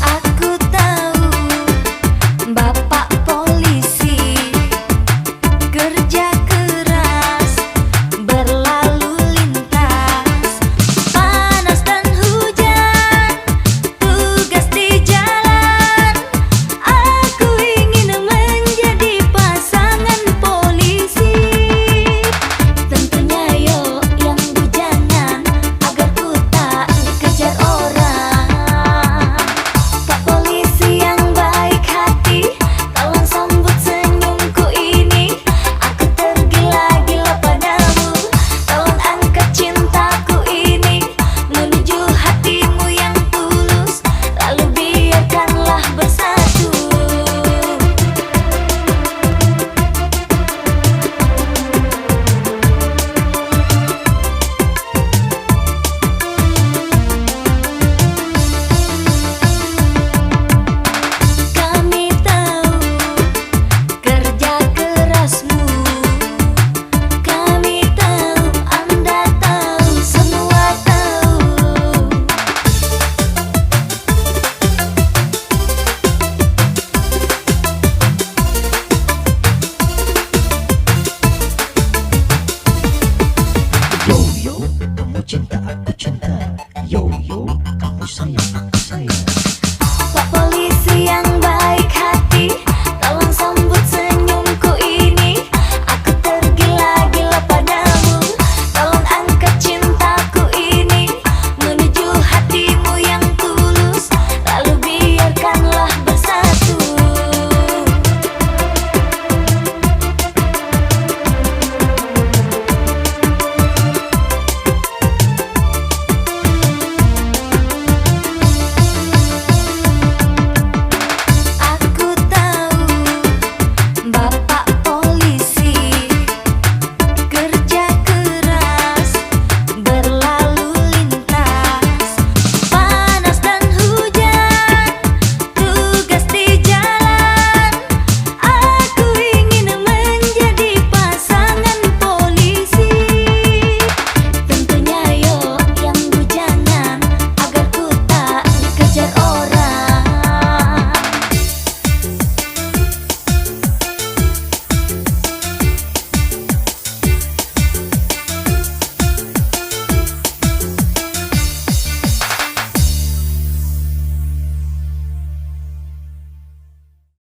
Aku tahu Bapak polisi kerja keras berlalu lintas panas dan hujan tugas di jalan. Aku ingin menjadi pasangan polisi. Tentunya yo yang bujangan agar ku tak dikejar orang. Pak polisi yang baik hati, tolong sambut senyumku ini. Aku tergila-gila padamu, tolong angkat cintaku ini menuju hatimu yang tulus, lalu biarkanlah bersatu. Kami tahu kerja kerasmu, kami tahu Anda tahu, semua tahu. Yo yo, kamu cinta aku cinta. Yo yo, kamu sayang aku